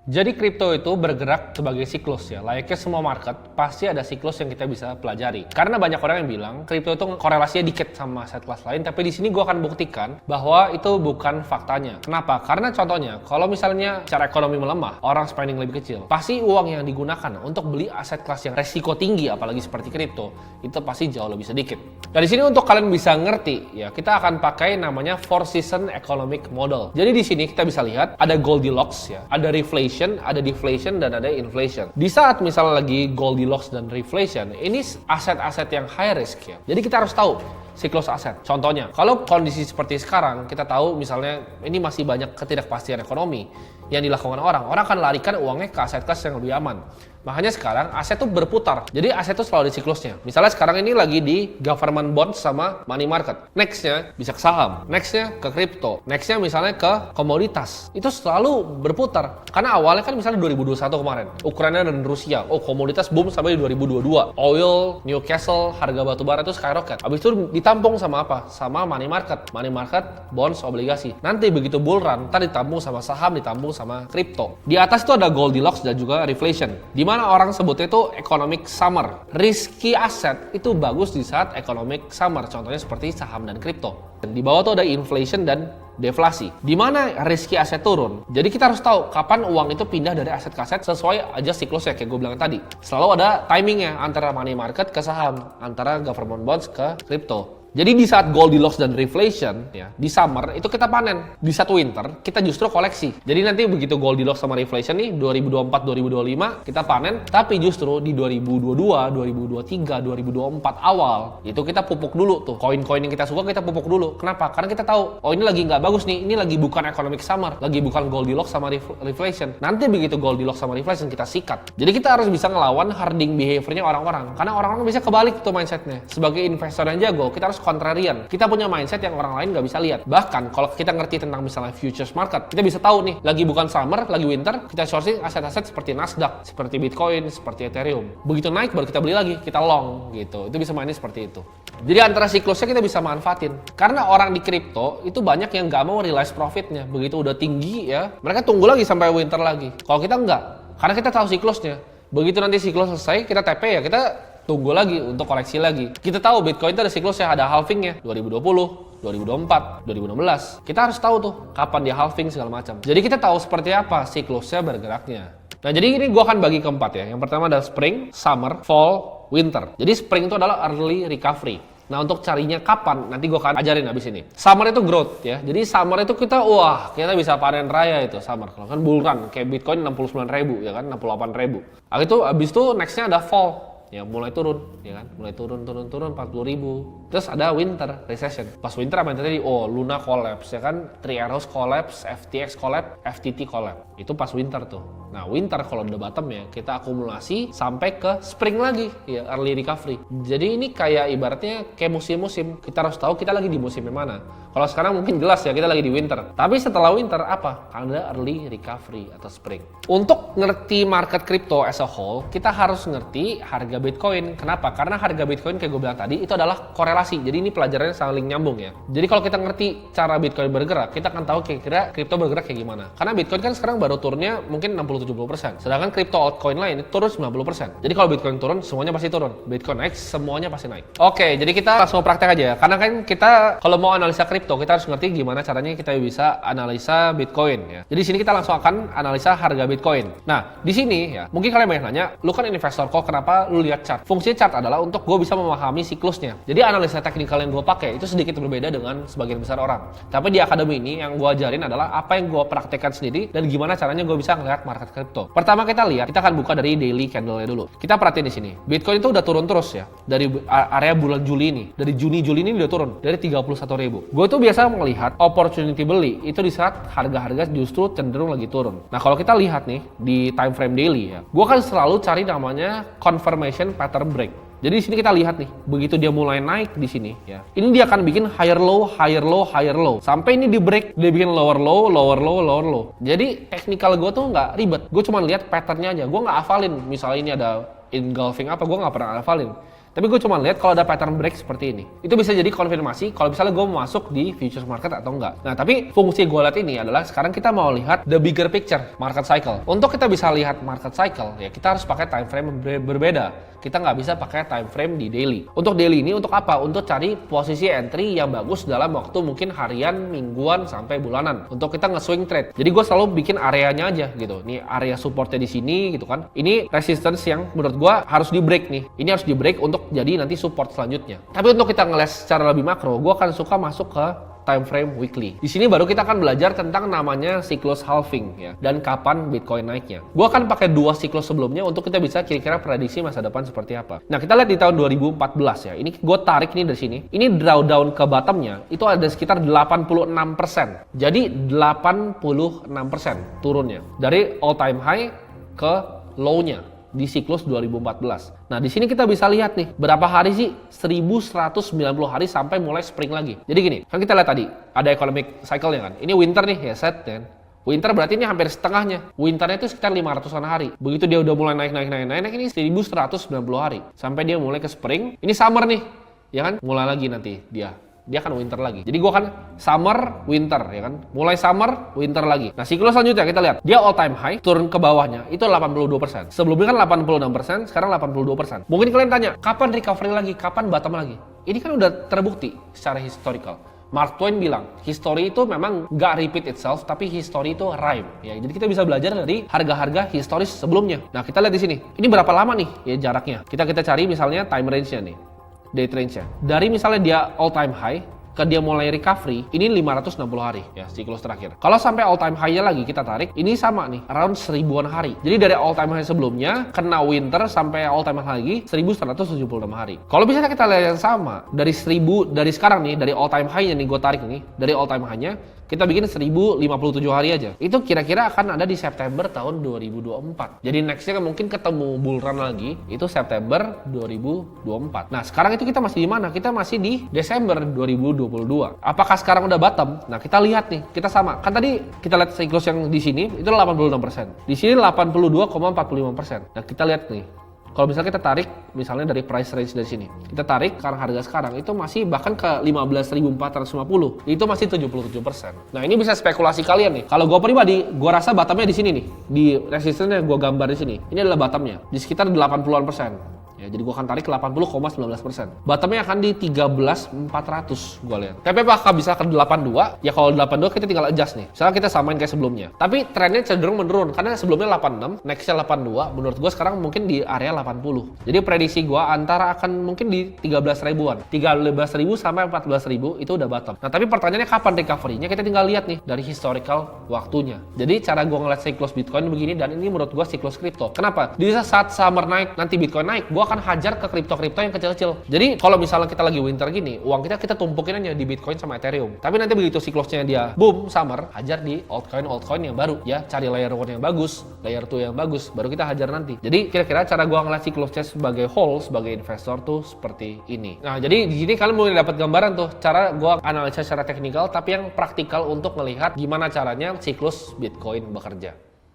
Jadi kripto itu bergerak sebagai siklus ya. Layaknya semua market, pasti ada siklus yang kita bisa pelajari. Karena banyak orang yang bilang kripto itu korelasinya dikit sama aset kelas lain, tapi di sini gue akan buktikan bahwa itu bukan faktanya. Kenapa? Karena contohnya, kalau misalnya secara ekonomi melemah, orang spending lebih kecil, pasti uang yang digunakan untuk beli aset kelas yang resiko tinggi, apalagi seperti kripto, itu pasti jauh lebih sedikit. Nah di sini untuk kalian bisa ngerti ya, kita akan pakai namanya Four Season Economic Model. Jadi di sini kita bisa lihat ada Goldilocks ya, ada reflation, ada deflation, dan ada inflation. Di saat misalnya lagi Goldilocks dan reflation, ini aset-aset yang high risk ya. Jadi kita harus tahu siklus aset. Contohnya, kalau kondisi seperti sekarang, kita tahu misalnya ini masih banyak ketidakpastian ekonomi yang dilakukan orang akan larikan uangnya ke aset kelas yang lebih aman. Makanya sekarang aset tuh berputar. Jadi aset tuh selalu di siklusnya. Misalnya sekarang ini lagi di government bonds sama money market. Nextnya bisa ke saham. Nextnya ke crypto. Nextnya misalnya ke komoditas. Itu selalu berputar. Karena awalnya kan misalnya 2021 kemarin. Ukraina dan Rusia. Oh komoditas boom sampai di 2022. Oil, Newcastle, harga batu bara itu skyrocket. Habis itu ditampung sama apa? Sama money market. Money market, bonds, obligasi. Nanti begitu bull run, ntar ditampung sama saham, ditampung sama crypto. Di atas itu ada Goldilocks dan juga reflation. Di mana orang sebutnya itu economic summer. Risky aset itu bagus di saat economic summer, contohnya seperti saham dan kripto. Dan di bawah tuh ada inflation dan deflasi. Di mana risky aset turun. Jadi kita harus tahu kapan uang itu pindah dari aset ke aset sesuai aja siklusnya kayak gue bilang tadi. Selalu ada timingnya antara money market ke saham, antara government bonds ke kripto. Jadi di saat Goldilocks dan reflation ya, di summer itu kita panen. Di saat winter kita justru koleksi. Jadi nanti begitu Goldilocks sama reflation nih 2024 2025 kita panen, tapi justru di 2022, 2023, 2024 awal itu kita pupuk dulu tuh. Koin-koin yang kita suka kita pupuk dulu. Kenapa? Karena kita tahu oh ini lagi nggak bagus nih, ini lagi bukan economic summer, lagi bukan Goldilocks sama reflation. Nanti begitu Goldilocks sama reflation kita sikat. Jadi kita harus bisa ngelawan herding behaviornya orang-orang. Karena orang-orang bisa kebalik tuh mindsetnya. Sebagai investor yang jago, kita harus kontrarian. Kita punya mindset yang orang lain nggak bisa lihat. Bahkan kalau kita ngerti tentang misalnya futures market, kita bisa tahu nih, lagi bukan summer, lagi winter, kita sourcing aset-aset seperti Nasdaq, seperti Bitcoin, seperti Ethereum. Begitu naik baru kita beli lagi, kita long gitu. Itu bisa mainnya seperti itu. Jadi antara siklusnya kita bisa manfaatin. Karena orang di kripto itu banyak yang nggak mau realize profitnya. Begitu udah tinggi ya, mereka tunggu lagi sampai winter lagi. Kalau kita nggak, karena kita tahu siklusnya. Begitu nanti siklus selesai, kita TP ya, kita tunggu lagi untuk koleksi lagi. Kita tahu Bitcoin itu ada siklusnya, ada halvingnya 2020, 2024, 2016. Kita harus tahu tuh kapan dia halving segala macam. Jadi kita tahu seperti apa siklusnya bergeraknya. Nah jadi ini gue akan bagi keempat ya. Yang pertama adalah spring, summer, fall, winter. Jadi spring itu adalah early recovery. Nah untuk carinya kapan, nanti gue akan ajarin abis ini. Summer itu growth ya. Jadi summer itu kita bisa panen raya itu summer. Kalau kan bull run kayak Bitcoin 69.000 ya kan, 68.000. Abis itu nextnya ada fall. Ya mulai turun, ya kan, mulai turun 40.000. Terus ada winter recession. Pas winter apa yang terjadi? Oh Luna collapse, ya kan, Three Arrows collapse, FTX collapse, FTT collapse. Itu pas winter tuh. Nah winter kalau udah bottom ya kita akumulasi sampai ke spring lagi, ya early recovery. Jadi ini kayak ibaratnya kayak musim-musim. Kita harus tahu kita lagi di musim yang mana. Kalau sekarang mungkin jelas ya kita lagi di winter. Tapi setelah winter apa? Ada early recovery atau spring. Untuk ngerti market crypto as a whole, kita harus ngerti harga Bitcoin. Kenapa? Karena harga Bitcoin kayak gue bilang tadi itu adalah korelasi. Jadi ini pelajarannya saling nyambung ya. Jadi kalau kita ngerti cara Bitcoin bergerak, kita akan tahu kira-kira kripto bergerak kayak gimana. Karena Bitcoin kan sekarang baru turunnya mungkin 60-70%. Sedangkan kripto altcoin lain itu turun 90%. Jadi kalau Bitcoin turun, semuanya pasti turun. Bitcoin naik, semuanya pasti naik. Oke, jadi kita langsung praktek aja. Karena kan kita kalau mau analisa kripto, kita harus ngerti gimana caranya kita bisa analisa Bitcoin ya. Jadi sini kita langsung akan analisa harga Bitcoin. Nah, di sini ya, mungkin kalian banyak nanya, lu kan investor kok kenapa lu lihat chart? Fungsi chart adalah untuk gue bisa memahami siklusnya. Jadi analisa teknikal yang gue pakai itu sedikit berbeda dengan sebagian besar orang. Tapi di akademi ini yang gue ajarin adalah apa yang gue praktekkan sendiri dan gimana caranya gue bisa ngelihat market kripto. Pertama kita lihat, kita akan buka dari daily candle-nya dulu. Kita perhatiin di sini. Bitcoin itu udah turun terus ya. Dari area bulan Juli ini. Dari Juni ini udah turun. Dari 31.000. Gue tuh biasa melihat opportunity beli itu di saat harga-harga justru cenderung lagi turun. Nah kalau kita lihat nih di time frame daily ya. Gue kan selalu cari namanya confirmation pattern break. Jadi di sini kita lihat nih, begitu dia mulai naik di sini ya. Ini dia akan bikin higher low, higher low, higher low. Sampai ini di break, dia bikin lower low, lower low, lower low. Jadi teknikal gue tuh nggak ribet. Gue cuma lihat patternnya aja. Gue nggak hafalin. Misalnya ini ada engulfing apa, gue nggak pernah hafalin. Tapi gue cuma lihat kalau ada pattern break seperti ini. Itu bisa jadi konfirmasi kalau misalnya gue mau masuk di futures market atau enggak. Nah, tapi fungsi gue lihat ini adalah sekarang kita mau lihat the bigger picture, market cycle. Untuk kita bisa lihat market cycle, ya kita harus pakai time frame berbeda. Kita nggak bisa pakai time frame di daily. Untuk daily ini untuk apa? Untuk cari posisi entry yang bagus dalam waktu mungkin harian, mingguan, sampai bulanan. Untuk kita nge-swing trade. Jadi gue selalu bikin areanya aja gitu. Ini area supportnya di sini gitu kan. Ini resistance yang menurut gue harus di break nih. Ini harus di break untuk jadi nanti support selanjutnya. Tapi untuk kita ngeliat secara lebih makro, gue akan suka masuk ke time frame weekly. Di sini baru kita akan belajar tentang namanya siklus halving ya, dan kapan Bitcoin naiknya. Gua akan pakai dua siklus sebelumnya untuk kita bisa kira-kira prediksi masa depan seperti apa. Nah, kita lihat di tahun 2014 ya. Ini gue tarik nih dari sini. Ini drawdown ke bottomnya itu ada sekitar 86%. Jadi 86% turunnya dari all time high ke low-nya di siklus 2014. Nah, di sini kita bisa lihat nih, berapa hari sih? 1190 hari sampai mulai spring lagi. Jadi gini, kan kita lihat tadi, ada economic cycle-nya kan. Ini winter nih, ya set kan. Winter berarti ini hampir setengahnya. Winternya itu sekitar 500-an hari. Begitu dia udah mulai naik, ini 1190 hari. Sampai dia mulai ke spring. Ini summer nih, ya kan? Mulai lagi nanti dia akan winter lagi. Jadi gua akan summer, winter ya kan. Mulai summer, winter lagi. Nah, siklus selanjutnya kita lihat. Dia all time high, turun ke bawahnya itu 82%. Sebelumnya kan 86%, sekarang 82%. Mungkin kalian tanya, kapan recovery lagi? Kapan bottom lagi? Ini kan udah terbukti secara historical. Mark Twain bilang, history itu memang nggak repeat itself, tapi history itu rhyme. Ya, jadi kita bisa belajar dari harga-harga historis sebelumnya. Nah, kita lihat di sini. Ini berapa lama nih ya jaraknya? Kita cari misalnya time range-nya nih. Day range-nya. Dari misalnya dia all time high ke dia mulai recovery, ini 560 hari ya siklus terakhir. Kalau sampai all time high-nya lagi kita tarik, ini sama nih, around 1000-an hari. Jadi dari all time high sebelumnya kena winter sampai all time high lagi 1176 hari. Kalau misalnya kita lihat yang sama, dari sekarang nih, dari all time high-nya nih gue tarik nih, dari all time high-nya kita bikin 1057 hari aja. Itu kira-kira akan ada di September tahun 2024. Jadi nextnya mungkin ketemu bull run lagi, itu September 2024. Nah, sekarang itu kita masih di mana? Kita masih di Desember 2022. Apakah sekarang udah bottom? Nah, kita lihat nih, kita sama. Kan tadi kita lihat siklus yang di sini itu 86%. Di sini 82,45%. Nah, kita lihat nih. Kalau misalnya kita tarik misalnya dari price range dari sini, kita tarik sekarang harga sekarang itu masih bahkan ke 15.450, itu masih 77%. Nah, ini bisa spekulasi kalian nih. Kalau gue pribadi, gue rasa bottomnya di sini nih, di resistance-nya gue gambar di sini. Ini adalah bottomnya di sekitar 80-an%. Ya, jadi gue akan tarik 80,19%. Bottomnya akan di 13.400 gue lihat. Tapi apakah bisa ke 82? Ya kalau 82 kita tinggal adjust nih. Misalnya kita samain kayak sebelumnya. Tapi trennya cenderung menurun karena sebelumnya 86, nextnya 82. Menurut gue sekarang mungkin di area 80. Jadi prediksi gue antara akan mungkin di 13 ribuan. 13.000 sampai 14.000 itu udah bottom. Nah, tapi pertanyaannya kapan recovery-nya? Kita tinggal lihat nih dari historical waktunya. Jadi cara gue ngeliat siklus Bitcoin begini, dan ini menurut gue siklus kripto. Kenapa? Di saat summer naik, nanti Bitcoin naik, gue akan hajar ke kripto-kripto yang kecil-kecil. Jadi kalau misalnya kita lagi winter gini, uang kita tumpukin aja di Bitcoin sama Ethereum. Tapi nanti begitu siklusnya dia boom summer, hajar di altcoin yang baru ya, cari layer 1 yang bagus, layer 2 yang bagus, baru kita hajar nanti. Jadi kira-kira cara gua ngeliat siklusnya sebagai whole, sebagai investor tuh seperti ini. Nah, jadi di sini kalian mulai dapat gambaran tuh cara gua analisa secara teknikal tapi yang praktikal untuk melihat gimana caranya siklus Bitcoin bekerja.